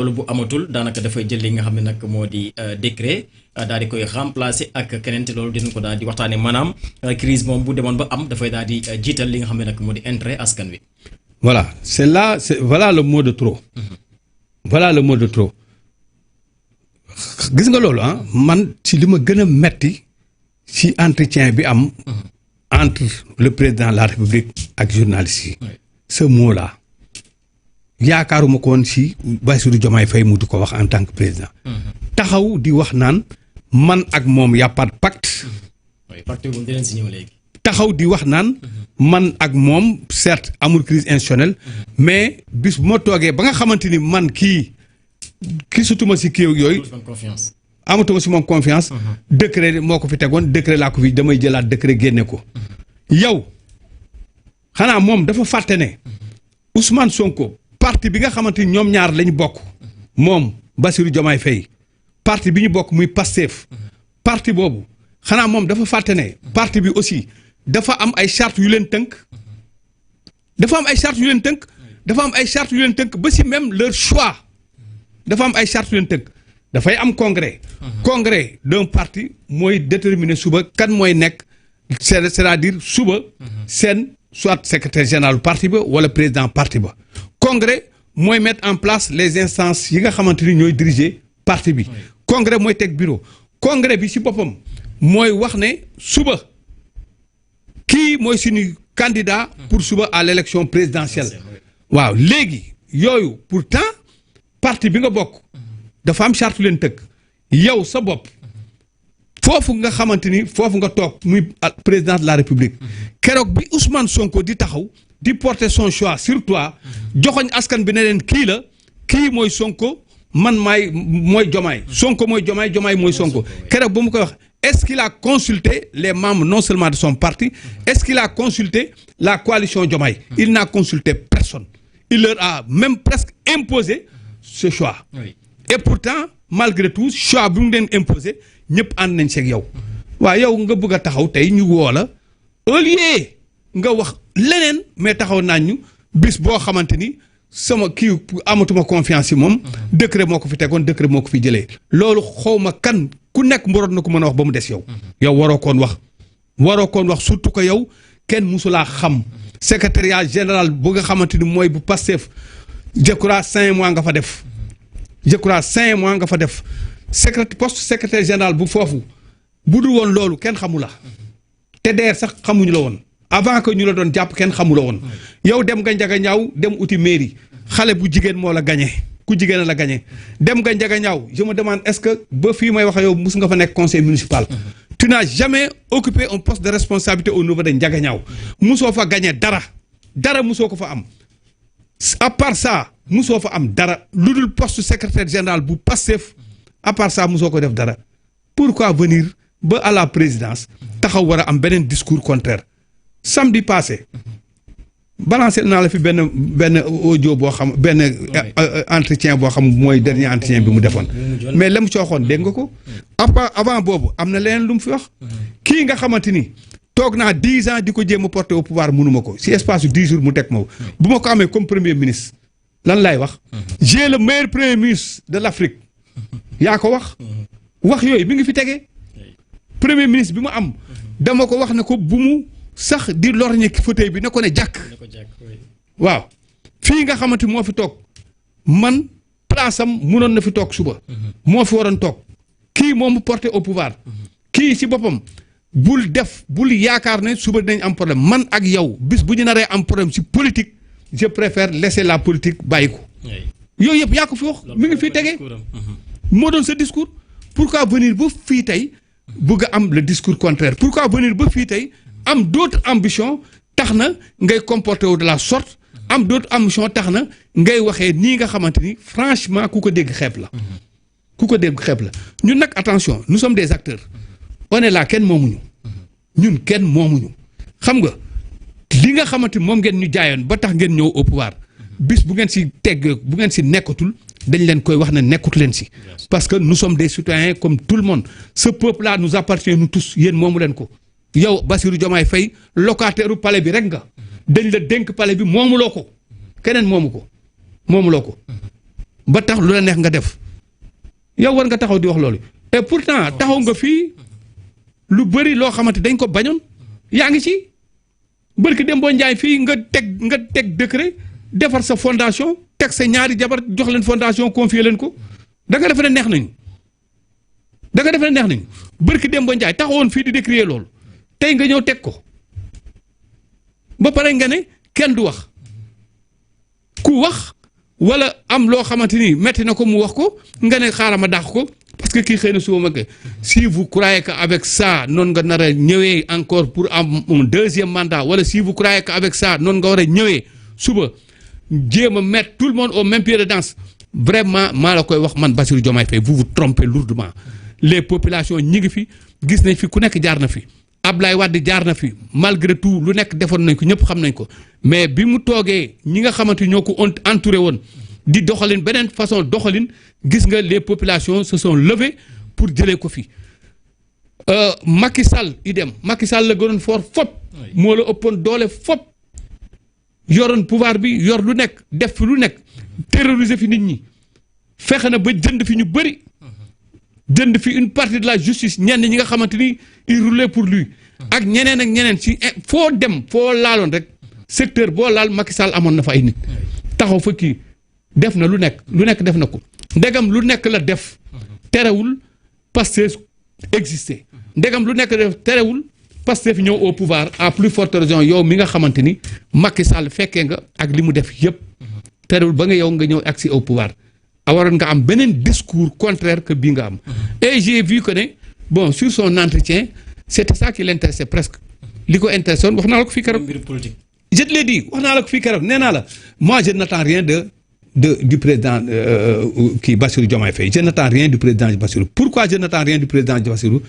loolu bu amatul daanaka dafay jël li nga xam ne nag moo di décret daal di koy remplacer ak keneen te loolu dinañ ko daal di waxtaanee maanaam crise moom bu demoon ba am dafay daal di jiital li nga xam ne nag moo di intérêt askan wi. voilà voilà le mot de trop. voilà le mot de trop. gis nga loolu man ci li ma gën a metti ci entretien bi am. entre le président de la République ak journaliste yi. ce mot là yaakaaruma ko woon si Bassirou Diomaye Faye mu di ko wax en tant que président. taxaw di wax naan man ak moom y a pas de pacte. pacte boobu dinañ si ñëw léegi. taxaw di wax naan man ak moom certes amul crise institutionnelle mais bis bu ma toogee ba nga xamante ni man kii sutuma si kii yooyu. amatuma si moom confiance. décret moo ko fi tegoon décret laa ko fi damay jëlaat décret génne ko. yow xanaa moom dafa fàtte ne Ousmane Sonko parti bi nga xamante ni ñoom ñaar lañu bokk moom Bassirou Diomaye Faye parti bi ñu bokk muy Pastef parti boobu xanaa moom dafa fàtte ne parti bi aussi dafa am ay charte yu leen tënk. dafa am ay charte yu leen tënk. dafa am ay charte yu leen tënk ba si même leur choix dafa am ay charte yu leen tënk. dafay am congrès. congrès d'un parti mooy déterminer suba kan mooy nekk c'est-à-dire suba seen soit secrétaire général parti ba wala président parti ba. congrès mooy mettre en place les instances yi nga xamante ni ñooy diriger parti bi. congrès mooy teg bureau. congrès bi ci boppam mooy wax ne suba kii mooy suñu candidat pour suba à l'élection présidentielle. waaw léegi yooyu pourtant parti bi nga bokk. dafa am charte leen tëkk yow sa bopp foofu nga xamante ni foofu nga toog muy président de la république keroog bi Ousmane Sonko di taxaw di porter son choix sur toi joxoñ askan bi ne leen kii la kii mooy Sonko man mooy Diomaye Sonko mooy Diomaye Diomaye mooy Sonko keroog ba mu koy wax est-ce qu'il a consulté les membres non seulement de son parti est-ce qu'il a consulté la coalition Diomaye il n'a consulté personne il leur a même presque imposé ce choix. Et pourtant malgré tout choix bi mu leen imposé ñëpp ànd nañ seeg yow waaw yow nga bëgg a taxaw tey ñu woo la au lieu nga wax leneen mais taxaw naan ñu bis boo xamante ni sama kii amatuma confiance ci moom. décret moo ko fi tegoon décret moo ko fi jëlee. loolu xawma kan ku nekk mboroon na ko mën a wax ba mu des yow. yow waroo koon wax surtout que yow kenn musulaa xam. secrétariat général bu nga xamante ni mooy bu Pastef je crois 5 mois nga fa def. je crois 5 mois nga fa def poste secrétaire général bu foofu bu dul woon loolu kenn xamu la te deer sax xamuñu la woon avant que ñu la doon jàpp kenn xamu la woon yow dem nga njaga ñaaw dem uti mairie xale bu jigéen moo la gagné ku jigéen la gagné dem nga njaga ñaaw je me demande est-ce que ba fii may wax yow mus nga fa nekk conseil municipal. tu n'as jamais occupé un poste de responsabilité au niveau de njaga ñaaw musoo fa gagné dara musoo ko fa am. à part ça musoo fa am dara lu dul poste secrétaire général bu Pastef à part ça musoo ko def dara pourquoi venir ba à la présidence taxaw war a am beneen discours contraire samedi passé balancé naa la fi benn audio boo xam benn entretien boo xam mooy dernier entretien bi mu defoon mais la mu ci waxoon dégg nga ko avant boobu am na leneen lu mu fi wax kii nga xamante ni toog naa 10 ans di ko jéem a porter au pouvoir mënuma ko si espace yu 10 jours mu teg ma bu ma ko amee comme premier ministre lan laay wax. j'ai le meilleur premier ministre de l'Afrique yaa ko wax. wax yooyu mi ngi fi tegee premier ministre bi mu am dama ko wax ne ko bu mu sax di lorñe fauteuil bi ne ko ne jàkk. waaw fii nga xamante moo fi toog man place am munoon na fi toog suba. moo fi waroon toog kii moo mu porter au pouvoir. kii si boppam. bul yaakaar ne suba dinañ am problème man ak yow bis bu ñu naree am problème ci politique je préfère laisser la politique bàyyi ko. yooyu yëpp yaa ko fi wax mi ngi fii tegee. moo doon sa discours. pourquoi venir ba fii tey bëgg a am le discours contraire pourquoi venir ba fii tey am d'autres ambitions tax na ngay comporter wu de la sorte am d'autres ambitions tax na ngay waxee nii nga xamante ni franchement ku ko dégg xeeb la. ku ko dégg xeeb la ñun nag attention nous sommes des acteurs. on est là kenn moomuñu ñun kenn moomuñu xam nga li nga xamante moom ngeen ñu jaayoon ba tax ngeen ñëw au pouvoir bis bu ngeen si tegg bu ngeen si nekkatul dañ leen koy wax ne nekkatu leen si parce que nous sommes des citoyens comme tout le monde ce peuple là nous appartient nous tous yéen moomu leen ko yow Bassirou Diomaye Faye locataire u palais bi rek nga dañ la dénk palais bi moomuloo ko keneen moomu ko ba tax lu la neex nga def yow war nga taxaw di wax loolu et pourtant taxaw nga fii lu bëri loo xamante dañ ko bañoon yaa ngi ci barki dem boo njaay fii nga teg décret defar sa fondation teg sa ñaari jabar jox leen fondation confier leen ko da nga defe ne neex nañu barki dem boo njaay taxawoon fii di décrier loolu tey nga ñëw teg ko ba pare nga ne kenn du wax ku wax wala am loo xamante ni metti na ko mu wax ko nga ne xaaral ma dàq ko parce que kii xëy na suba ma ke si vous croyez que avec ça noonu nga nar a ñëwee encore pour am un deuxième mandat wala si vous croyez que avec ça noonu nga war a ñëwee suba jéem a mettre tout le monde au même pied de danse vraiment maa la koy wax man Bassirou Diomaye Faye vous vous trompez lourdement les populations ñi ngi fi gis nañ fi ku nekk jaar na fi Ablaye Wade jaar na fi malgré tout lu nekk defoon nañ ko ñëpp xam nañ ko mais bi mu toogee ñi nga xamante ñoo ko entouré woon di doxalin beneen façon doxalin gis nga les populations se sont levées pour jëlee ko fi Macky Sall idem Macky Sall la gënoon fort fop moo la ëppoon doole fop yoroon pouvoir bi yor lu nekk def fi lu nekk terroriser fi nit ñi fexe na ba jënd fi ñu bëri jënd fi une partie de la justice ñenn ñi nga xamante ni il roulait pour lui ak ñeneen si foo dem foo laaloon rek secteur boo laal Macky Sall amoon na fa ay nit taxaw fa kii def na lu nekk def na ko ndegam lu nekk la def terewul Pastef existé ndegam lu nekk def terewul Pastef ñëw au pouvoir à plus forte raison yow mi nga xamante ni Macky Sall fekkee nga ak li mu def yëpp terewul ba nga yow nga ñëw agsi au pouvoir waroon nga am beneen discours contraire que bii nga am et j'ai vu que ne bon sur son entretien c'était ça qui l'intéressait presque li ko intéressé woon wax naa la ko fii keroog je te l'ai dit wax naa la ko fii keroog nee naa la moi je n'attends rien du président kii Bassirou Diomaye Faye je n'attends rien du président Bassirou. Pourquoi je n'attends rien du président Bassirou?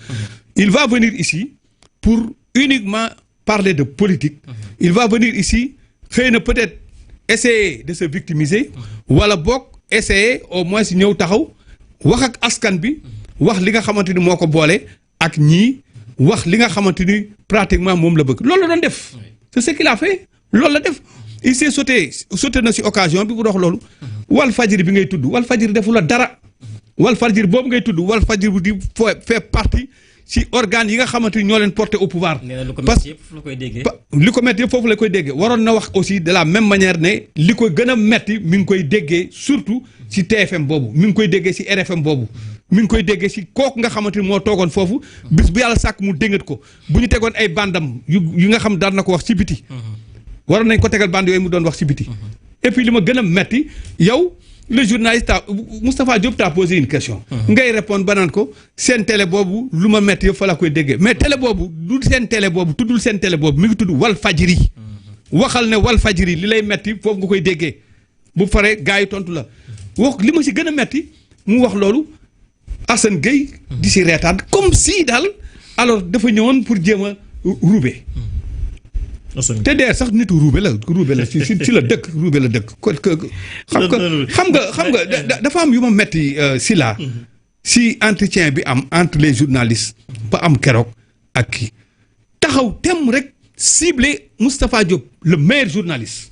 Il va venir ici pour uniquement parler de politique. Il va venir ici xëy na peut-être essayer de se victimiser wala boog essayer au moins ñëw taxaw wax ak askan bi wax li nga xamante ni moo ko boole ak ñii wax li nga xamante ni pratiquement moom la bëgg loolu la doon def. C'est ce qu'il a fait loolu la def. Il s'est sauté na si occasion bi bu dox loolu Walfadjri bi ngay tudd Walfadjri defu la dara Walfadjri boobu ngay tudd Walfadjri bu di fait partie si organes yi nga xamante ni ñoo leen porté au pouvoir. parce que li ko métti yëpp foofu la koy déggee waroon na wax aussi de la même manière ne li ko gën a métti mi ngi koy déggee surtout si TFM boobu mi ngi koy déggee si RFM boobu mi ngi koy déggee si kooku nga xamante ni moo toogoon foofu bis bu yàlla sàkk mu déngat ko bu ñu tegoon ay bandam yu nga xam daan na ko wax ci biti. waroon nañ ko tegal bande yooyu mu doon wax ci biti. et puis li ma gën a metti yow le journaliste Moustapha Diop t'a posé une question. ngay répondre ba naan ko seen télé boobu lu ma metti yëpp fa la koy déggee mais télé boobu du seen télé boobu tuddul seen télé boobu mi ngi tudd Walfadjri. waxal ne Walfadjri li lay metti foofu nga koy déggee bu faree gars yi tontu la wax li ma si gën a metti mu wax loolu Assane Gueye di si reetaan comme si daal alors dafa ñëwoon pour jéem a roube. te dee sax nitu ruube la si la dëkk ruube la dëkk xam nga dafa am yu ma metti si la si entretien bi am entre les journalistes ba am keroog ak kii taxaw tem rek ciblé Moustapha Diop le meilleur journaliste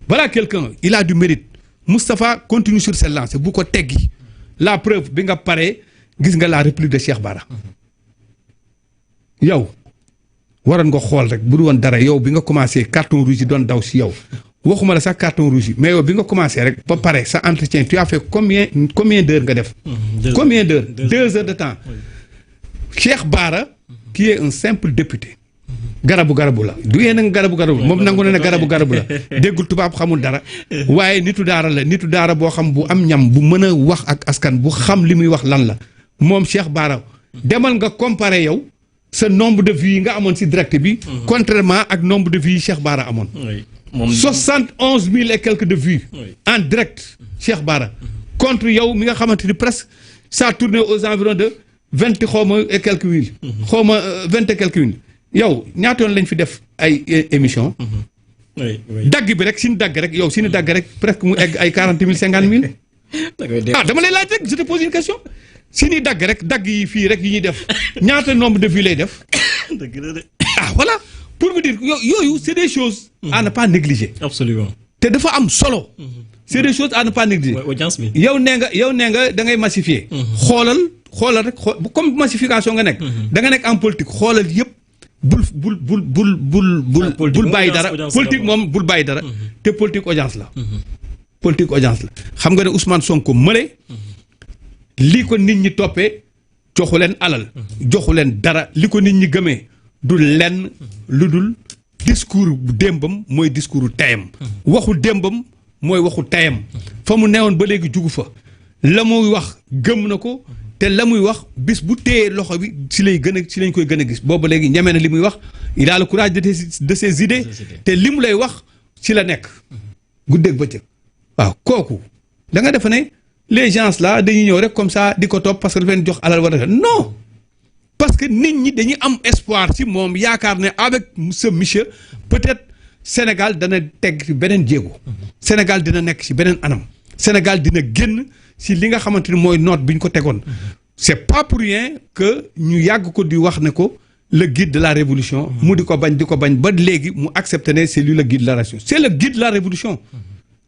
voilà quelqu'un il a du mérite Moustapha continue sur cette lancée bu ko teggi la preuve bi nga paree gis nga la réplique de Cheikh Bara yow waroon nga xool rek bu du woon dara yow bi nga commencé carton rouge yi doon daw si yow waxuma la sax carton rouge yi mais yow bi nga commencé rek ba pare sa entretien tu as fait combien d'heures nga def. combien d'heures 2 heures de temps. Cheikh Bara qui est un simple député. garabu la du yéen a nga garabu moom nangu na ne garabu la déggul tubaab xamul dara waaye nitu daara boo xam bu am ñam bu mën a wax ak askan bu xam li muy wax lan la moom Cheikh Bara demal nga comparer yow. ce nombre de vues yi nga amoon ci direct bi. contrairement ak nombre de vues yi Cheikh Bara amoon. 71 000 et quelques de vues. En direct Cheikh Bara. contre yow mi nga xamante ni presque ça tournait aux environs de 20 xawma et quelques mille. xawma 20 et quelques mille. yow ñaata yoon lañ fi def ay émission dagg bi rek suñu dagg rek yow suñu dagg rek presque mu egg ay 40 000 50 000. dama lay laaj rek je te pose une question. si ñuy dagg rek dagg yi fii rek yi ñuy def ñaata nombre de vues lay def. Voilà pour vous dire yooyu c'est des choses à ne pas négliger. Absolument. te dafa am solo. c'est des choses à ne pas négliger. audience bi. yow nee nga da ngay massifier. xoolal rek comme massification nga nekk. da nga nekk en politique xoolal yëpp bul bàyyi dara politique moom bul bàyyi dara. te politique audience la. politique audience la xam nga ne Ousmane Sonko mële. lii ko nit ñi toppee joxu leen alal. joxu leen dara li ko nit ñi gëmee du lenn lu dul discours démbam mooy discours tayam. waxu démbam mooy waxu tayam. fa mu newoon ba léegi jugu fa. la muy wax gëm na ko te la muy wax bis bu téyee loxo bi si lañ koy gën a gis boobu léegi ñeme na li muy wax il a le courage de ses idées te li mu lay wax ci la nekk. guddeeg bëccëg waaw kooku da nga defe ne les gens là dañuy ñëw rek comme ça di ko topp parce que dafa leen jox alal war a non parce que nit ñi dañuy am espoir ci moom yaakaar ne avec ce monsieur peut-être Sénégal dana teg ci beneen jéego. Sénégal dina nekk ci beneen anam. Sénégal dina génn ci li nga xamante ni mooy note bi ñu ko tegoon. c'est pas pour rien que ñu yàgg ko di wax ne ko le guide de la révolution mu di ko bañ ba léegi mu accepté ne c'est lui le guide de la révolution c'est le guide de la révolution.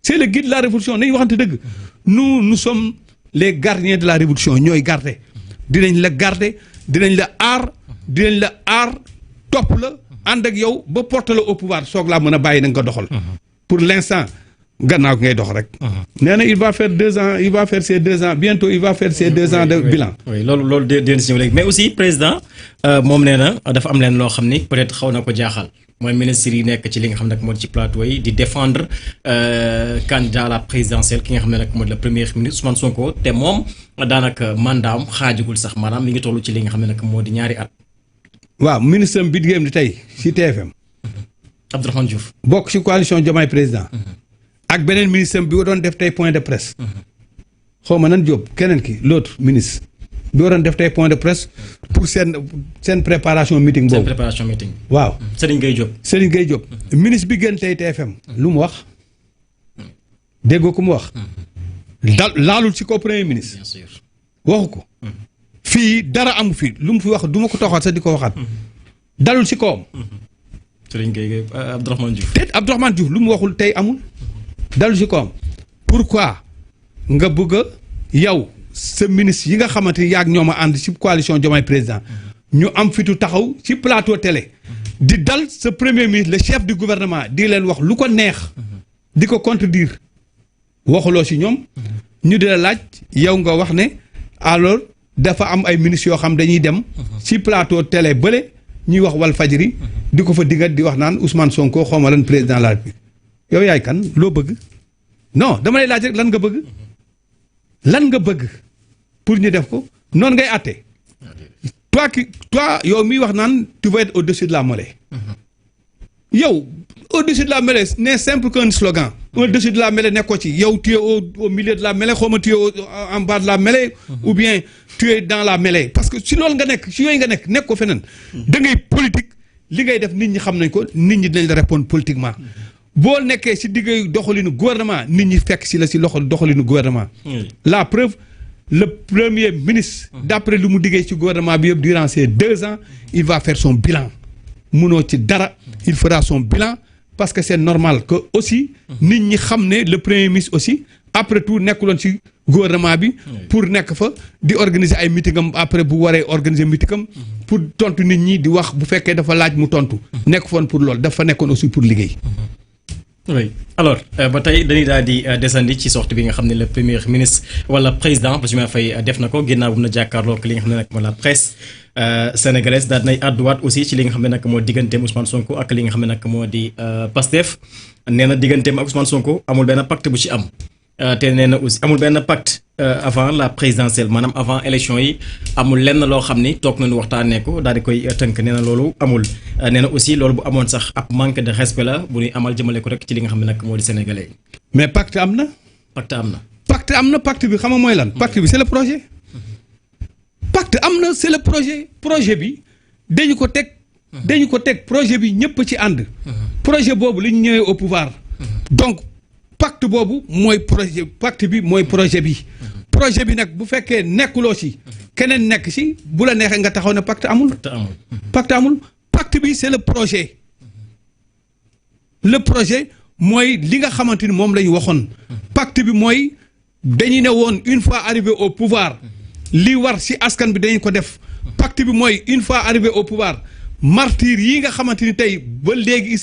c'est le guide de la révolution nañu waxante dëgg nous sommes les gardiens de la révolution ñooy garder dinañ la garder dinañ la aar topp la ànd ak yow ba porter la au pouvoir soog laa mën a bàyyi na nga doxal. pour l'instant gannaaw ngay dox rek. nee na il va faire 2 ans il va faire ses 2 ans bientôt il va faire ses 2 ans de bilan. oui loolu dinañ si ñëw léegi mais aussi président moom nee na dafa am leen loo xam ni peut-être xaw na ko jaaxal mooy ministre yi nekk ci li nga xam ne nag moo ci plateau yi di défendre candidat à la présidentielle ki nga xam ne nag moo di le premier ministre Ousmane Sonko te moom daanaka mandaam xaajagul sax maanaam mi ngi toll ci li nga xam ne nag moo di 2 at. waaw ministre bi di tey ci TFM. Abdourahmane Diouf. bokk ci coalition Diomaye président. ak beneen ministre bi doon def tey point de presse. xaw ma nan Diop keneen ki l'autre ministre. bi doon def tey point de presse pour seen préparation meeting boobu. seen préparation meeting. waaw Serigne Gueye Diop. ministre bi gën tey TFM. lu mu wax. déggoo ku mu wax. laalul ci ko premier ministre. bien sûr. waxu ko. fii dara amu fi lu mu fi wax du ma ko toxaat sax di ko waxaat. dalul ci kawam. Serigne Gueye Abdourahmane Diouf. te Abdourahmane Diouf lu mu waxul tey amul. dalul ci kawam. pourquoi nga bëgg a yow sa ministre yi nga xamante ni yaa ak ñoom a ànd ci coalition Diomaye président ñu am fitu taxaw ci plateau télé. di dal sa premier ministre le chef du gouvernement di leen wax lu ko neex. di ko contredire. waxuloo ci ñoom. ñu di la laaj yow nga wax ne alors dafa am ay ministres yoo xam dañuy dem. ci plateau télé bële ñuy wax Walfadjri di ko fa digat di wax naan Ousmane Sonko xaw ma lan président de la République yow yaay kan loo bëgg. non dama lay laaj rek lan nga bëgg pour ñu def ko noonu ngay àtte toi yow miy wax naan tu vas être au-dessus de la mêlée. yow au-dessus de la mêlée n'est simple qu'un slogan. au-dessus de la mêlée nekkoo ci yow tu es au milieu de la mêlée xaw ma tu es en bas de la mêlée. ou bien tu es dans la mêlée parce que si loolu nga nekk si yooyu nga nekk ko feneen. da ngay politique li ngay def nit ñi xam nañ ko nit ñi dinañ la répondre politiquement. boo nekkee si diggay doxalinu gouvernement nit ñi fekk si la si loxo doxalinu gouvernement. la preuve le premier ministre. d'après lu mu diggee ci gouvernement bi yëpp durant ces 2 ans il va faire son bilan. munoo ci dara il fera son bilan parce que c'est normal que aussi. nit ñi xam ne le premier ministre aussi après tout nekkuloon ci gouvernement bi. pour nekk fa di organiser ay meetingam après bu waree organiser meetingam. pour tontu nit ñi di wax bu fekkee dafa laaj mu tontu. nekk foon pour loolu dafa nekkoon aussi pour liggéey. oui alors ba tey dañuy daal di desandi ci sortie bi nga xam ne le premier ministre wala président Bassirou Faye def na ko ginnaaw bu na jàkkaarloo ak li nga xam ne nag moo la presse sénégalaise daal nay àdduwaat aussi ci li nga xam ne nag moo digganteem Ousmane Sonko ak li nga xam ne nag moo di Pastef nee na digganteem ak Ousmane Sonko amul benn pacte bu ci am te nee na aussi amul benn pacte avant la présidentielle maanaam avant élection yi amul lenn loo xam ni toog nañu waxtaanee ko daal di koy tënk nee na loolu amul nee na aussi loolu bu amoon sax ab manque de respect la bu ñuy amal jëmale ko rek ci li nga xam ne nag moo di sénégalais yi. mais pacte am na. pacte bi xam nga mooy lan. pacte bi c'est le projet. pacte am na c'est le projet bi dañu ko teg projet bi ñëpp ci ànd. projet boobu la ñu ñëwee au pouvoir. donc pacte boobu mooy pacte bi mooy projet bi. projet bi nag bu fekkee nekkuloo ci keneen nekk ci bu la neexee nga taxaw ne pacte amul. pacte bi c'est le projet. le projet mooy li nga xamante ni moom la ñu waxoon pacte bi mooy dañu ne woon une fois arrivé au pouvoir li war ci askan bi dañu ko def pacte bi mooy une fois arrivé au pouvoir martyrs yi nga xamante ni tey ba léegi il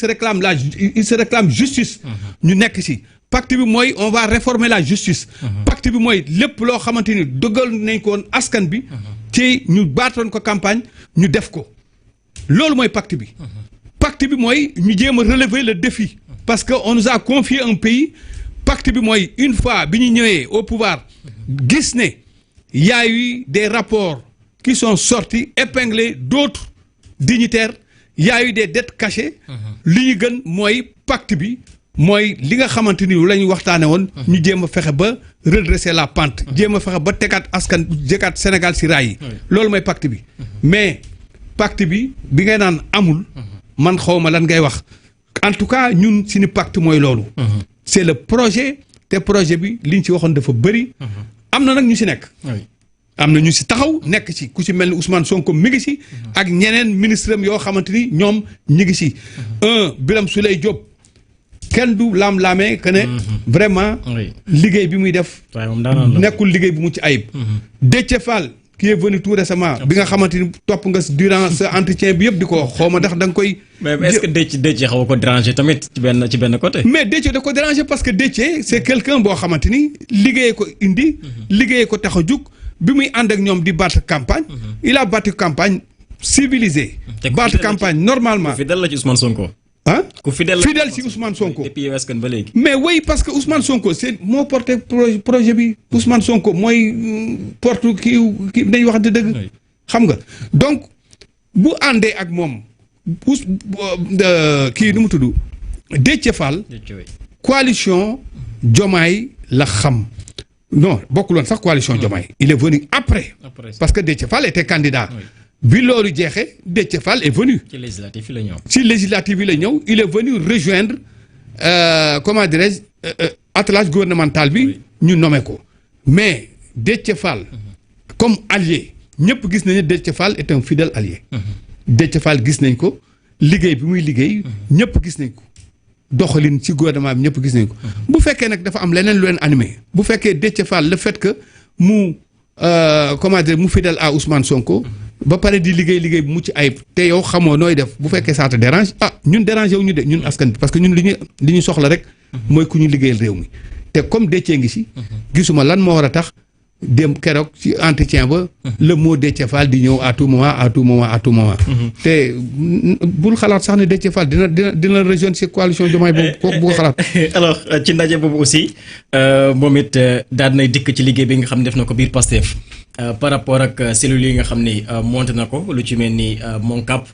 se réclame justice ñu nekk ci pacte bi mooy on va réformer la justice pacte bi mooy lépp loo xamante ni dëggal nañ ko woon askan bi ci ñu baatoon ko campagne ñu def ko loolu mooy pacte bi pacte bi mooy ñu jéem a relever le défi parce que on nous a confié un pays pacte bi mooy une fois bi ñu ñëwee au pouvoir gis ne y a eu des rapports qui sont sortis épinglés d'autres dignitaires y a eu des dettes cachées li ñu gën mooy pacte bi mooy li nga xamante ni la ñu waxtaane woon ñu jéem a fexe ba redresser la pente jéem a fexe ba tegaat askan jëkkaat Sénégal ci raay yi loolu mooy pacte bi mais pacte bi ngay naan amul man xawma lan ngay wax en tout cas ñun suñu pacte mooy loolu c'est le projet te projet bi liñ ci waxoon dafa bëri am na nag ñu ci nekk am na ñu ci taxaw nekk ci ku ci mel ni Ousmane Sonko mi ngi ci ak ñeneen ministre am yoo xamante ni ñoom ñi ngi ci Birame Souleye Diop kenn du laam-laamee que ne vraiment liggéey bi muy def nekkul liggéey bu mucc ayib Déthié Fall qui est venu tout récemment bi nga xamante ni topp nga durant ce entretien bi yëpp di ko xawma ndax da nga koy mais est-ce que Déthié xaw ko déranger tamit ci benn côté mais Déthié da ko déranger parce que Déthié c'est quelqu'un boo xamante ni liggéeyee ko indi liggéeyee ko tax a jug bi muy ànd ak ñoom di battre campagne il a battu campagne civilisée battre campagne normalement fidèle la ci Ousmane Sonko ku fidèle ci Ousmane Sonko depuis yow askan ba léegi mais oui parce que Ousmane Sonko c'est moo porté projet bi Ousmane Sonko mooy porte kii dañuy wax dëgg xam nga donc bu àndee ak moom kii nu mu tudd Déthié Fall coalition Diomaye la xam non bokkuloon sax coalition Diomaye il est venu après parce que Déthié Fall était candidat bi loolu jeexee Déthié Fall est venu ci législative yi la ñëw il est venu rejoindre comment dirais-je attelage gouvernemental bi ñu nommé ko mais Déthié Fall comme allié ñëpp gis nañu ne Déthié Fall est un fidèle allié Déthié Fall gis nañ ko liggéey bi muy liggéey ñëpp gis nañ ko doxalin ci gouvernement bi ñëpp gis nañ ko bu fekkee nag dafa am leneen lu leen animé bu fekkee Déthié Fall le fait que mu comment dire mu fidèle à Ousmane Sonko ba pare di liggéey bu mucc ayib te yow xamoo nooy def bu fekkee ça te dérange ñun dérangé wu ñu de ñun askan bi parce que ñun li ñu soxla rek mooy ku ñu liggéeyal réew mi te comme Déthié ngi ci gisuma lan moo war a tax dem keroog ci entretien ba le mot Déthié Fall di ñëw à tout moment te bul xalaat sax ne Déthié Fall dina rejoindre ci coalition Diomaye boobu kooku bu ko xalaat alors ci ndaje boobu aussi moom it daal nay dikk ci liggéey bi nga xam ne def na ko biir Pastef par rapport ak cellules yi nga xam ni monté na ko lu ci mel ni Moncap